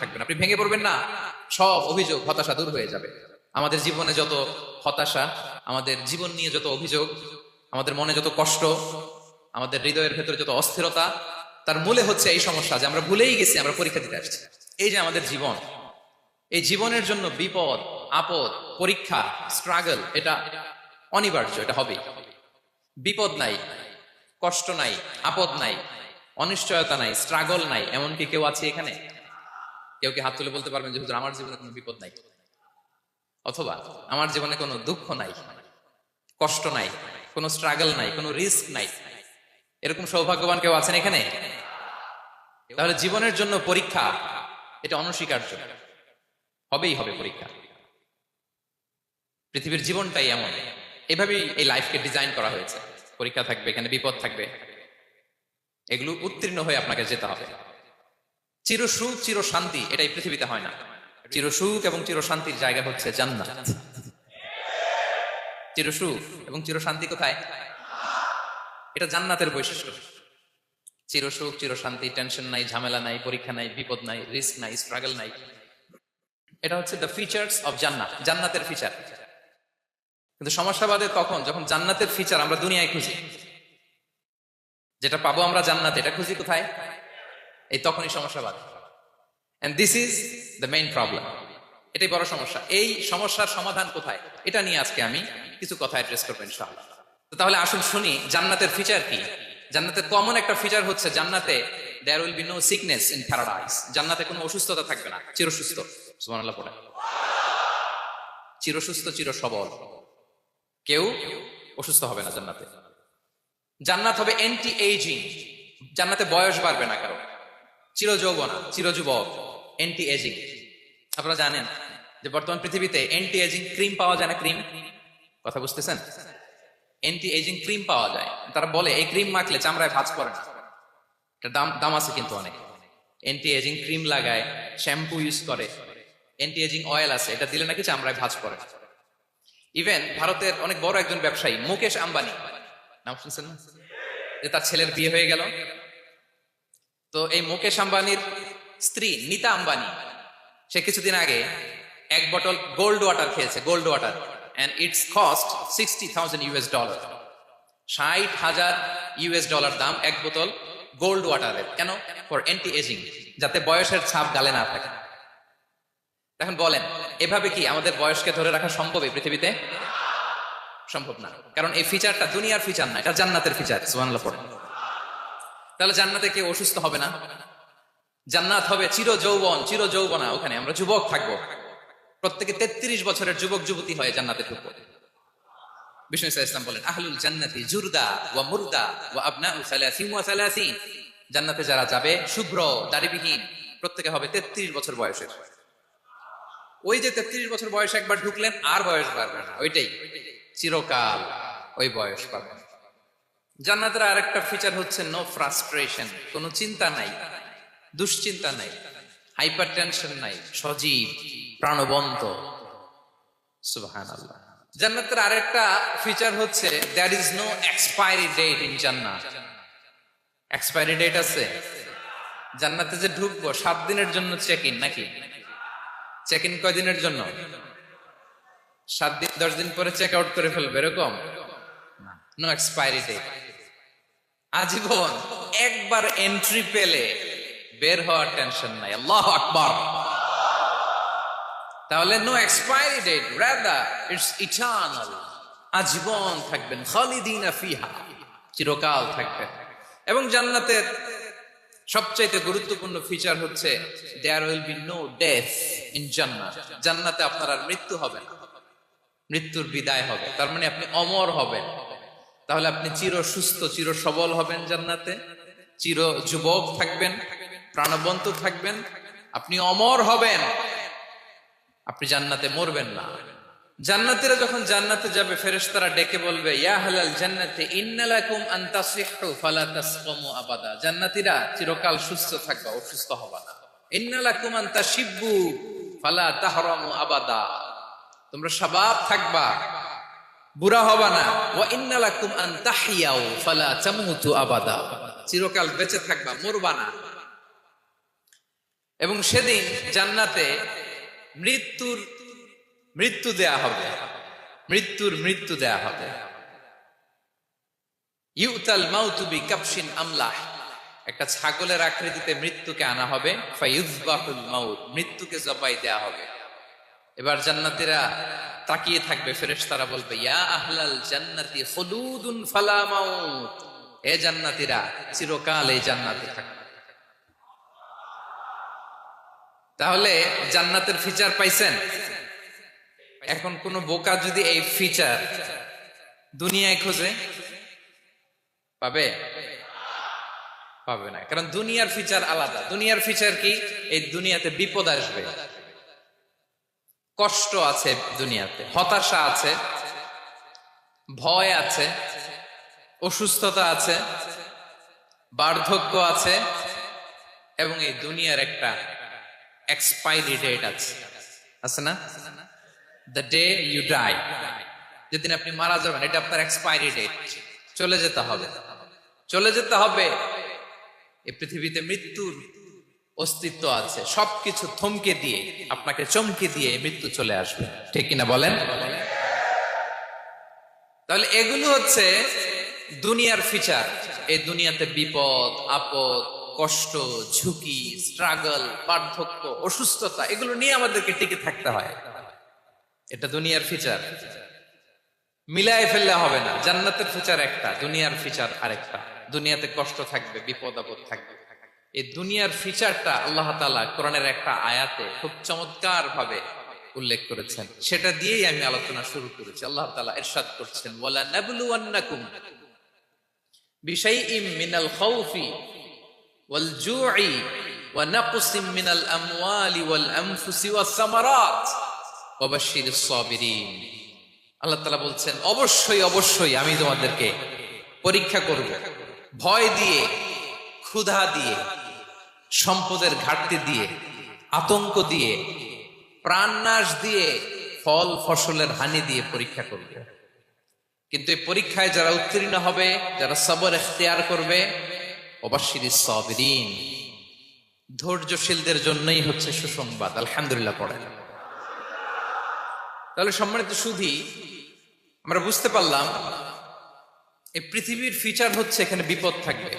থাকবেন, আপনি ভেঙে পড়বেন না, সব অভিযোগ হতাশা দূর হয়ে যাবে। আমাদের জীবনে যত হতাশা, আমাদের জীবন নিয়ে যত অভিযোগ, আমাদের মনে যত কষ্ট, আমাদের হৃদয়ের ভেতরে যত অস্থিরতা, তার মূলে হচ্ছে এই সমস্যা যে আমরা ভুলেই গেছি আমরা পরীক্ষা দিতে আসছি। এই যে আমাদের জীবন, এই জীবনের জন্য বিপদ, আপদ, পরীক্ষা, স্ট্রাগল, এটা অনিবার্য, এটা হবে। বিপদ নাই, কষ্ট নাই, আপদ নাই, অনিশ্চয়তা নাই, স্ট্রাগল নাই, এমনকি কেউ আছে এখানে? কেউ কি হাত তুলে বলতে পারবেন যে হুজুর আমার জীবনে কোনো বিপদ নাই, অথবা আমার জীবনে কোনো দুঃখ নাই, কষ্ট নাই, কোনো স্ট্রাগল নাই, কোনো রিস্ক নাই? এরকম সৌভাগ্যবান কেউ আছেন এখানে? তাহলে জীবনের জন্য পরীক্ষা, এটা অনস্বীকার্য, হবেই হবে পরীক্ষা। পৃথিবীর জীবনটাই এমন, এভাবেই এই লাইফকে ডিজাইন করা হয়েছে। পরীক্ষা থাকবে, এখানে বিপদ থাকবে, এগুলো উত্তীর্ণ হয়ে আপনাকে যেতে হবে। চিরসুখ চির শান্তি এটাই পৃথিবীতে হয় না। চিরসুখ এবং চির শান্তির জায়গা হচ্ছে জান্নাত। চিরসুখ এবং চির শান্তি কোথায়? এটা জান্নাতের বৈশিষ্ট্য। চিরসুখ চির শান্তি, টেনশন নাই, ঝামেলা নাই, পরীক্ষা নাই, বিপদ নাই, রিস্ক নাই, স্ট্রাগল নাই, এটা হচ্ছে দ্য ফিচার্স অফ জান্নাত, জান্নাতের ফিচার। কিন্তু সমস্যাবাদে তখন যখন জান্নাতের ফিচার আমরা দুনিয়ায় খুঁজি, যেটা পাবো আমরা জান্নাতে, এটা খুঁজি কোথায়? এই তখনই সমস্যাবাদ। And this is the main problem. এটাই বড় সমস্যা। এই সমস্যার সমাধান কোথায়, এটা নিয়ে আজকে আমি কিছু কথা অ্যাড্রেস করবো ইনশাআল্লাহ। তো তাহলে আসুন শুনি জান্নাতের ফিচার কি। জান্নাতের কমন একটা ফিচার হচ্ছে জান্নাতে there will be no sickness in paradise. জান্নাতে কোনো অসুস্থতা থাকবে না, চিরসুস্থ। সুবহানাল্লাহ পড়ে। চিরসুস্থ, চির সবল, কেউ অসুস্থ হবে না জান্নাতে। জান্নাত হবে অ্যান্টি এইজিং, জান্নাতে বয়স বাড়বে না কারো, চির যৌবনা, চির যুবক, অ্যান্টি এজিং। আপনারা জানেন যে বর্তমান পৃথিবীতে অ্যান্টি এজিং ক্রিম পাওয়া যায় না? ক্রিম, কথা বুঝতেছেন? অ্যান্টি এজিং ক্রিম পাওয়া যায়। তারা বলে এই ক্রিম মাখলে চামড়ায় ভাঁজ পড়ে না। এটা দাম আছে কিন্তু অনেক। অ্যান্টি এজিং ক্রিম লাগায়, শ্যাম্পু ইউজ করে, অ্যান্টি এজিং অয়েল আছে, এটা দিলে নাকি চামড়ায় ভাঁজ পড়ে। ইভেন ভারতের অনেক বড় একজন ব্যবসায়ী মুকেশ আম্বানি, নাম শুনছেন না? যে তার ছেলের বিয়ে হয়ে গেল, তো এই মুকেশ আম্বানির স্ত্রী নীতা আম্বানি, সে কিছুদিন আগে এক বোতল গোল্ড ওয়াটার খেয়েছে, gold water, and it's cost $60,000। $60,000 দাম এক বোতল গোল্ড ওয়াটারের। কেন? ফর অ্যান্টি এজিং, যাতে বয়সের ছাপ গালে না থাকে। এখন বলেন, এভাবে কি আমাদের বয়সকে ধরে রাখা সম্ভব এই পৃথিবীতে? সম্ভব না, কারণ এই ফিচারটা দুনিয়ার ফিচার না, এটা জান্নাতের ফিচার। সুবহানাল্লাহ পড়ে। তাহলে জান্নাতে কেউ অসুস্থ হবে না, জান্নাত হবে চির যৌবন, চির যৌবনা। ওখানে আমরা যুবক থাকবো, প্রত্যেকে 33 বছরের যুবক যুবতী হয়ে জান্নাতে ঢুকবো। বিষ্ণু ইসলাম বলেন, আহলুল জান্নাতি জুরদা ওয়া মুরদা ওয়া আবনাউ সালাসিন ওয়া সালাসিন। জান্নাতে যারা যাবে শুভ্র দাড়িবিহীন, প্রত্যেকে হবে 33 বছর বয়সের। ওই যে 33 বছর বয়স একবার ঢুকলেন, আর বয়স বাড়বে না, ওইটাই চিরকাল ওই বয়স পাবেন। জান্নাতের আরেকটা ফিচার হচ্ছে নো ফ্রাস্ট্রেশন, কোনো চিন্তা নাই, দুশ্চিন্তা নাই, হাইপার টেনশন নাই, সজীব প্রাণবন্ত। সুবহানাল্লাহ। জান্নাতের আরেকটা ফিচার হচ্ছে there is no expiry date in জান্নাত। এক্সপায়ারি ডেট আছে? জান্নাতে যে ঢুকবো 7 দিনের জন্য চেক ইন, নাকি? চেক ইন কয় দিনের জন্য? 7 দিন, 10 দিন পরে চেক আউট করে ফেলবে, এরকম? নো এক্সপায়ারি ডেট, আজীবন। একবার এন্ট্রি পেলে বের হওয়ার টেনশন নাই। আল্লাহু আকবার। তাহলে no expiry date, rather it's eternal. আজীবন থাকবেন, খালিদিনা ফিহা, চিরকাল থাকবেন। এবং জান্নাতের সবচাইতে গুরুত্বপূর্ণ ফিচার হচ্ছে there will be no death in জান্নাত। জান্নাতে আপনার আর মৃত্যু হবে না, মৃত্যুর বিদায় হবে। তার মানে আপনি অমর হবেন। তাহলে আপনি চির সুস্থ, চির সবল হবেন জান্নাতে, চির যুবক থাকবেন, প্রাণবন্ত থাকবেন, আপনি অমর হবেন, আপনি জান্নাতে মরবেন না। জান্নাতীরা যখন জান্নাতে যাবে, ফেরেশতারা ডেকে বলবে, ইয়া আহলাল জান্নাতি ইন্না লাকুম আন তাসিহু ফালা তাসকামু আবাদা। জান্নাতীরা চিরকাল সুস্থ থাকবা, অসুস্থ হবা না। ইন্না লাকুম আন তাশিব্বু ফালা তাহরামু আবাদা। তোমরা শাবাব থাকবা, বুড়া হবা না। ওয়া ইন্না লাকুম আন তাহইয়াউ ফালা তামুতু আবাদা। চিরকাল বেঁচে থাকবা, মরবা না। এবং সেদিন জান্নাতে মৃত্যু দেয়া হবে, মৃত্যু দেয়া হবে। ইউতাল মাউতু বিকাবশিন আমলাহ, একটা ছাগলের আকৃতিতে মৃত্যুকে আনা হবে। ফায়ুযবাহুল মাউত, মৃত্যুকে জবাই দেয়া হবে। এবার জান্নাতীরা তাকিয়ে থাকবে, ফেরেশতারা বলবে ইয়া আহলাল জান্নাতি খুলুদুন ফালা মাউত, এ জান্নাতীরা চিরকাল এই জান্নাতে থাকবে। তাহলে জান্নাতের ফিচার পাইছেন? এখন কোন বোকা যদি এই ফিচার দুনিয়ায় খোঁজে পাবে? পাবে না, কারণ দুনিয়ার ফিচার আলাদা। দুনিয়ার ফিচার কি? এই দুনিয়াতে বিপদ আসবে, কষ্ট আছে, দুনিয়াতে হতাশা আছে, ভয় আছে, অসুস্থতা আছে, বার্ধক্য আছে, এবং এই দুনিয়ার একটা এক্সপায়ারি ডেট আছে না? দ্য ডে ইউ ডাই, যেদিন আপনি মারা যাবেন, এটা আপনার এক্সপায়ারি ডেট। চলে যেতে হবে, চলে যেতে হবে। এই পৃথিবীতে মৃত্যুর অস্তিত্ব আছে, সবকিছু থমকে দিয়ে, আপনাকে চমকে দিয়ে মৃত্যু চলে আসবে, ঠিক কিনা বলেন? তাহলে এগুলো হচ্ছে দুনিয়ার ফিচার। এই দুনিয়াতে বিপদ আপদ, কষ্ট, ঝুঁকি, স্ট্রাগল, বার্ধক্য, অসুস্থতা, এগুলো নিয়ে আমাদেরকে টিকে থাকতে হয়। এটা দুনিয়ার ফিচার, মিলায় ফেললে হবে না। জান্নাতের ফিচার একটা, দুনিয়ার ফিচার আরেকটা। দুনিয়াতে কষ্ট থাকবে, বিপদ আপদ থাকবে। এই দুনিয়ার ফিচারটা আল্লাহ তাআলা কোরআনের একটা আয়াতে খুব চমৎকার ভাবে উল্লেখ করেছেন, সেটা দিয়েই আমি আলোচনা শুরু করেছি। আল্লাহ তাআলা ইরশাদ করছেন, ওয়ালা নাবলুওয়ান্নাকুম বিশাইইম মিনাল খাউফি ওয়াল জুই ওয়া নাকসিম মিনাল আমওয়ালি ওয়াল আনফুসি ওয়াস সামারাত ওয়া বাশশিরিস সাবিরিন। আল্লাহ তাআলা বলছেন, অবশ্যই আমি তোমাদেরকে পরীক্ষা করব, ভয় দিয়ে, ক্ষুধা দিয়ে, সম্পদের ঘাটতি দিয়ে, আতঙ্ক দিয়ে, প্রাণনাশ দিয়ে, ফল ফসলের হানি দিয়ে পরীক্ষা করবে। কিন্তু এই পরীক্ষায় যারা উত্তীর্ণ হবে, যারা সবর ইখতিয়ার করবে, ওয়াবাশশিরিস সাবিরিন, ধৈর্যশীলদের জন্যই হচ্ছে সুসংবাদ। আলহামদুলিল্লাহ পড়েন। তাহলে সম্মানিত সুধী, আমরা বুঝতে পারলাম এই পৃথিবীর ফিচার হচ্ছে এখানে বিপদ থাকবে,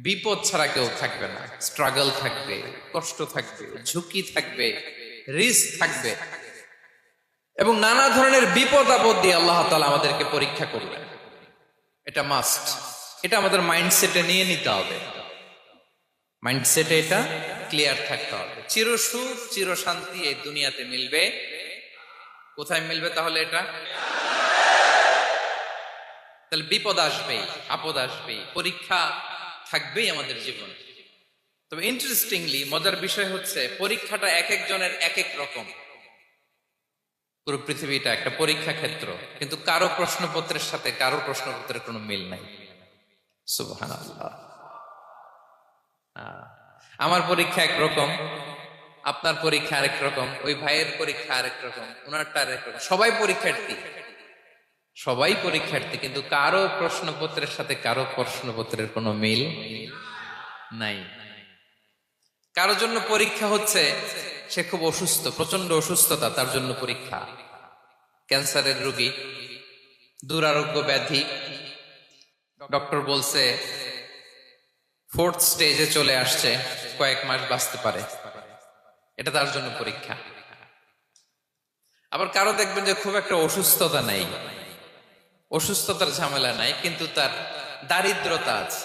বিপদ ছাড়া কেউ থাকবে না। স্ট্রাগল থাকবে, কষ্ট থাকবে, ঝুঁকি থাকবে, রিস্ক থাকবে, এবং নানা ধরনের বিপদ আপদ দিয়ে আল্লাহ তাআলা আমাদেরকে পরীক্ষা করবেন। এটা মাস্ট, এটা আমাদের মাইন্ডসেটে নিয়ে নিতে হবে। মাইন্ডসেটে এটা ক্লিয়ার থাকতে হবে। চিরসুখ চিরশান্তি এই দুনিয়াতে মিলবে, কোথায় মিলবে তাহলে? এটা তাহলে বিপদ আসবেই, আপদ আসবেই, পরীক্ষা থাকবেই আমাদের জীবনে। তবে ইন্টারেস্টিংলি মজার বিষয় হচ্ছে, পরীক্ষাটা এক একজনের এক এক রকম। পুরো পৃথিবীটা একটা পরীক্ষা ক্ষেত্র, কিন্তু কারো প্রশ্নপত্রের সাথে কারো প্রশ্নপত্রের কোনো মিল নাই। সুবহানাল্লাহ। আমার পরীক্ষা একরকম, আপনার পরীক্ষা আরেক রকম, ওই ভাইয়ের পরীক্ষা আরেক রকম, ওনারটা আরেক রকম। সবাই পরীক্ষার্থী, কিন্তু কারো প্রশ্নপত্রের সাথে কারো প্রশ্নপত্রের কোনো মিল নাই। কারো জন্য পরীক্ষা হচ্ছে সে খুব অসুস্থ, প্রচন্ড অসুস্থতা, তার জন্য পরীক্ষা। ক্যান্সারের রোগী, দুরারোগ্য ব্যাধি, ডক্টর বলছে 4th স্টেজে চলে আসছে, কয়েক মাস বাঁচতে পারে, এটা তার জন্য পরীক্ষা। আবার কারো দেখবেন যে খুব একটা অসুস্থতা নাই, অসুস্থতার ঝামেলা নাই, কিন্তু তার দারিদ্রতা আছে,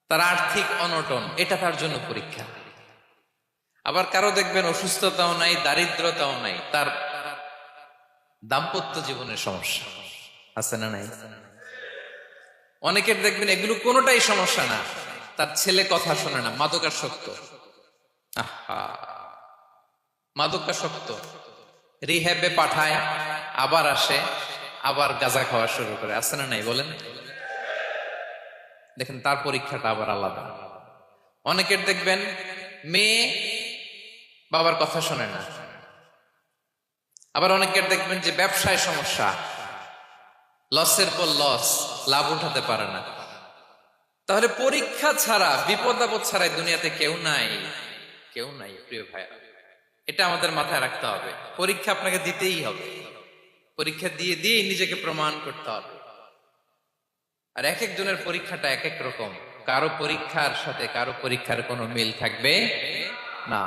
তার আর্থিক অনটন, এটা তার জন্য পরীক্ষা। আবার কারো দেখবেন অসুস্থতাও নাই, দারিদ্রতাও নাই, তার দাম্পত্য জীবনের সমস্যা আছে না নাই? অনেকের দেখবেন এগুলো কোনোটাই সমস্যা না, তার ছেলে কথা শোনে না, মাদকাসক্ত। মাদকাসক্ত, রিহ্যাবে পাঠায়, আবার আসে, আবার গাঁজা খাওয়া শুরু করে, আছে না নাই বলেন? দেখেন তার পরীক্ষাটা আবার আলাদা। অনেকের দেখবেন মেয়ে বাবার কথা শোনে না। আবার অনেকের দেখবেন যে ব্যবসায় সমস্যা, লসের পর লস, লাভ উঠাতে পারে না। তাহলে পরীক্ষা ছাড়া, বিপদ আপদ ছাড়াই দুনিয়াতে কেউ নাই। কেউ নাই প্রিয় ভাইয়া। এটা আমাদের মাথায় রাখতে হবে। পরীক্ষা আপনাকে দিতেই হবে, পরীক্ষা দিয়ে দিয়ে নিজেকে প্রমাণ করতে হবে। আর এক একজনের পরীক্ষাটা এক এক রকম, কারো পরীক্ষার সাথে কারো পরীক্ষার কোনো মিল থাকবে না।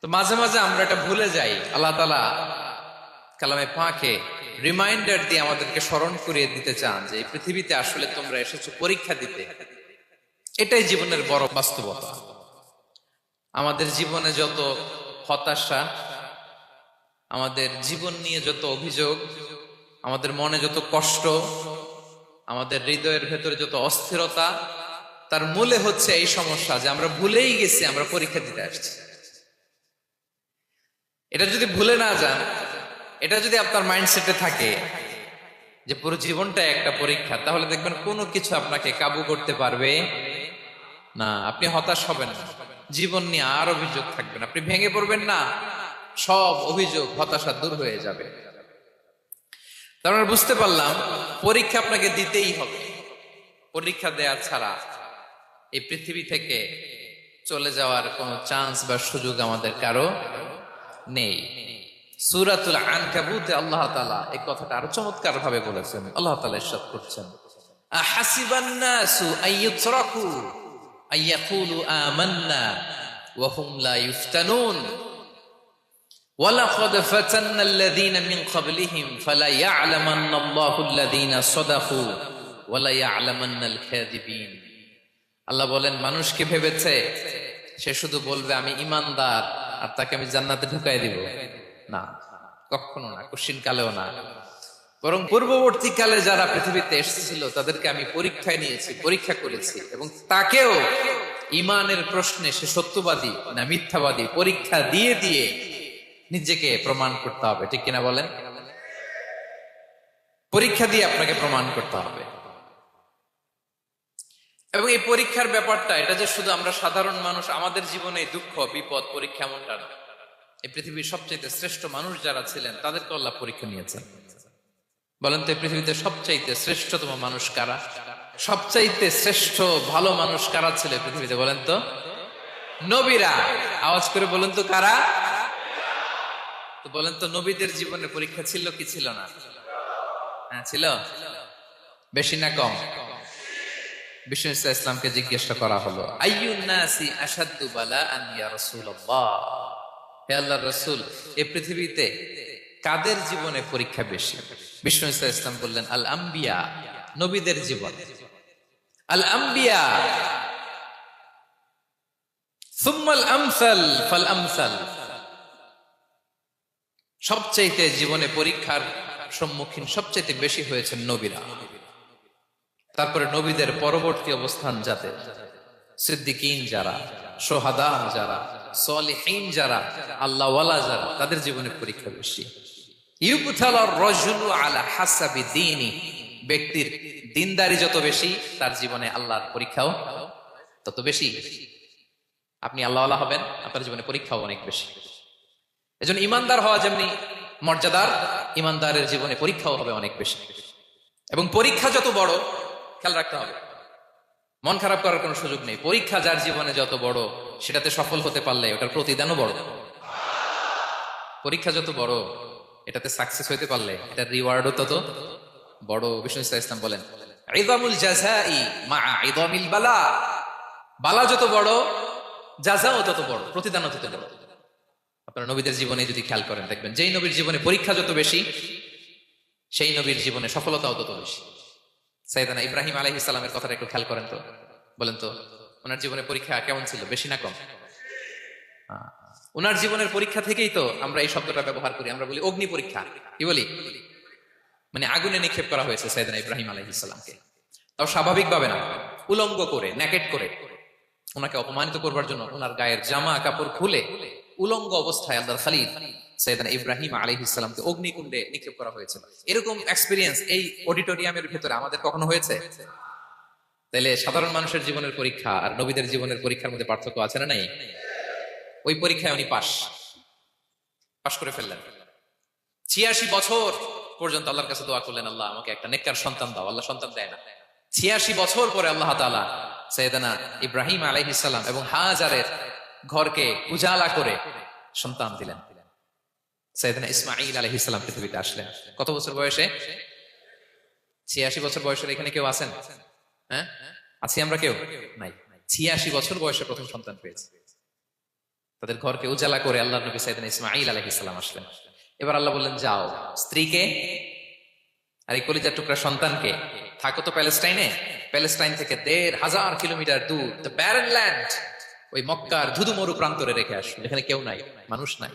তো মাঝে মাঝে আমরা এটা ভুলে যাই। আল্লাহ তাআলা কালামে পাকে রিমাইন্ডার দিয়ে আমাদেরকে স্মরণ করিয়ে দিতে চান যে এই পৃথিবীতে আসলে তোমরা এসেছো পরীক্ষা দিতে। এটাই জীবনের বড় বাস্তবতা। আমাদের জীবনে যত হতাশা, আমাদের জীবন নিয়ে যত অভিযোগ, আমাদের মনে যত কষ্ট, আমাদের হৃদয়ের ভেতরে যত অস্থিরতা, তার মূলে হচ্ছে এই সমস্যা যে আমরা ভুলেই গেছি আমরা পরীক্ষা দিতে আসছি। এটা যদি ভুলে না যান, এটা যদি আপনার মাইন্ডসেটে থাকে যে পুরো জীবনটা একটা পরীক্ষা, তাহলে দেখবেন কোনো কিছু আপনাকে কাবু করতে পারবে না। আপনি হতাশ হবেন না, জীবন নিয়ে আর অভিযোগ থাকবেন, আপনি ভেঙে পড়বেন না, সব অভিযোগ হতাশা দূর হয়ে যাবে। তার মানে বুঝতে পারলাম পরীক্ষা আপনাকে দিতেই হবে। পরীক্ষা দেয়া ছাড়া এই পৃথিবী থেকে চলে যাওয়ার কোনো চান্স বা সুযোগ আমাদের কারো নেই। সূরাতুল আনকাবুতে আল্লাহ তাআলা এই কথাটা আরো চমৎকার ভাবে বলেছেন। আল্লাহ তাআলা ইরশাদ করছেন, আহাসিবান নাসু আইয়ুতরাকু আইয়াকুলু আমান্না ওয়া হুম লা ইফতানুন ওয়ালাকাদ ফাতান্নাল্লাযীনা মিন ক্বাবলিহিম ফালা ইয়া'লামান্নাল্লাহুল্লাযীনা সাদাকু ওয়া লা ইয়া'লামান্নাল কাযিবিন। আল্লাহ বলেন, মানুষ কি ভেবেছে সে শুধু বলবে আমি ঈমানদার আর তাকে আমি জান্নাতে ঢুকাই দিব? না, কখনো না, কোশ্চিন কালেও না। বরং পূর্ববর্তী কালে যারা পৃথিবীতে এসেছিল তাদেরকে আমি পরীক্ষায় নিয়েছি, পরীক্ষা করেছি, এবং তাকেও ঈমানের প্রশ্নে সে সত্যবাদী না মিথ্যাবাদী পরীক্ষা দিয়ে দিয়ে নিজেকে প্রমাণ করতে হবে। ঠিক কিনা বলেন? পরীক্ষা দিয়ে আপনাকে প্রমাণ করতে হবে। এবং এই পরীক্ষার ব্যাপারটা, এটা যে শুধু আমরা সাধারণ মানুষ আমাদের জীবনে দুঃখ বিপদ পরীক্ষা এমনটা না। এই পৃথিবীর সবচাইতে শ্রেষ্ঠ মানুষ যারা ছিলেন তাদেরকে আল্লাহ পরীক্ষা নিয়েছেন। বলেন তো এই পৃথিবীতে সবচাইতে শ্রেষ্ঠতম মানুষ কারা? সবচাইতে শ্রেষ্ঠ ভালো মানুষ কারা ছিল পৃথিবীতে? বলেন তো নবীরা। আওয়াজ করে বলেন তো কারা? তো বলেন তো নবীদের জীবনে পরীক্ষা ছিল কি ছিল না? হ্যাঁ ছিল। বেশি না কম? বিষ্ণু ইসলামকে জিজ্ঞাসা করা হলো, আইয়ুন নাসি আশাদ্দু বালাআন ইয়া রাসূলুল্লাহ, হে আল্লাহর রাসূল, এই পৃথিবীতে কাদের জীবনে পরীক্ষা বেশি? বিষ্ণু ইসলাম বললেন, আল আম্বিয়া, নবীদের জীবন। আল আম্বিয়া সুম্মাল আমসাল ফাল আমসাল, সবচাইতে জীবনে পরীক্ষার সম্মুখীন সবচাইতে বেশি হয়েছেন নবীরা। তারপরে নবীদের পরবর্তী অবস্থান যাতে সিদ্দিকিন যারা, সোহাদা যারা, সলিহিন যারা, আল্লাহওয়ালা যারা, তাদের জীবনে পরীক্ষা বেশি। ইউবতালার রাজুলু আলা হাসাবি দীনি, ব্যক্তির দিনদারি যত বেশি তার জীবনে আল্লাহর পরীক্ষাও তত বেশি। আপনি আল্লাহওয়ালা হবেন, আপনার জীবনে পরীক্ষাও অনেক বেশি। এজন্য ইমানদার হওয়া যেমনি মর্যাদার, ইমানদারের জীবনে পরীক্ষাও হবে অনেক বেশি। এবং পরীক্ষা যত বড়, খেয়াল রাখতে হবে, মন খারাপ করার কোনো সুযোগ নেই। পরীক্ষা যার জীবনে যত বড়, সেটাতে সফল হতে পারলে ওটার প্রতিদানও বড়। পরীক্ষা যত বড়, এটাতে সাকসেস হতে পারলে এটার রিওয়ার্ডও তত বড়। বিষ্ণু ইসলাম বলেন, ইযামুল জাযাই মা ইযামিল বালা, বালা যত বড় জাযাও তত বড়, প্রতিদানও তত বড়। আপনারা নবীদের জীবনে যদি খেয়াল করেন দেখবেন, যেই নবীর জীবনে পরীক্ষা যত বেশি সেই নবীর জীবনে সফলতাও তত বেশি। সাইয়েদনা ইব্রাহিম আলাইহিস সালামের কথাটা একটু খেয়াল করেন তো, বলেন তো ওনার জীবনে পরীক্ষা কেমন ছিল? বেশি না কম? ওনার জীবনের পরীক্ষা থেকেই তো আমরা এই শব্দটা ব্যবহার করি, আমরা বলি অগ্নি পরীক্ষা। কি বলি? মানে আগুনে নিক্ষেপ করা হয়েছে সাইয়েদনা ইব্রাহিম আলাইহিস সালামকে, তাও স্বাভাবিকভাবে না, উলঙ্গ করে, নেকেট করে, ওনাকে অপমানিত করবার জন্য ওনার গায়ের জামা কাপড় খুলে উলঙ্গ অবস্থায় আল্লাহর খলিল সাইয়েদনা ইব্রাহিম আলাইহিস সালামকে অগ্নিকুণ্ডে নিক্ষেপ করা হয়েছে। এরকম এক্সপেরিয়েন্স এই অডিটোরিয়ামের ভিতরে আমাদের কখনো হয়েছে? তাহলে সাধারণ মানুষের জীবনের পরীক্ষা আর নবীদের জীবনের পরীক্ষার মধ্যে পার্থক্য আছে না নাই? ওই পরীক্ষায় উনি পাশ করে ফেললেন। 86 বছর পর্যন্ত আল্লাহর কাছে দোয়া করলেন, আল্লাহ আমাকে একটা নেককার সন্তান দাও। আল্লাহ সন্তান দেয় না। 86 বছর পরে আল্লাহ তাআলা সাইয়েদনা ইব্রাহিম আলাইহিস সালাম এবং হাজারের ঘরকে উজালা করে সন্তান দিলেন। সাইয়েদনা ইসমাঈল আলাইহিস সালাম পৃথিবীতে আসলেন কত বছর বয়সে? 86 বছর বয়সের এখানে কেউ আছেন? হ্যাঁ, আছি আমরা কেউ? নাই। 86 বছর বয়সে প্রথম সন্তান পেয়েছে। তাদের ঘরকে উজালা করে আল্লাহর নবী সাইয়েদনা ইসমাঈল আলাইহিস সালাম আসলেন। এবার আল্লাহ বললেন, যাও স্ত্রীকে আর এই কলিজার টুকরা সন্তানকে থাকো তো প্যালেস্টাইনে, প্যালেস্টাইন থেকে 1500 কিলোমিটার দূর দ্য ব্যারেন ল্যান্ড, ওই মক্কার ধুধু মরু প্রান্তরে রেখে আসো, এখানে কেউ নাই, মানুষ নাই।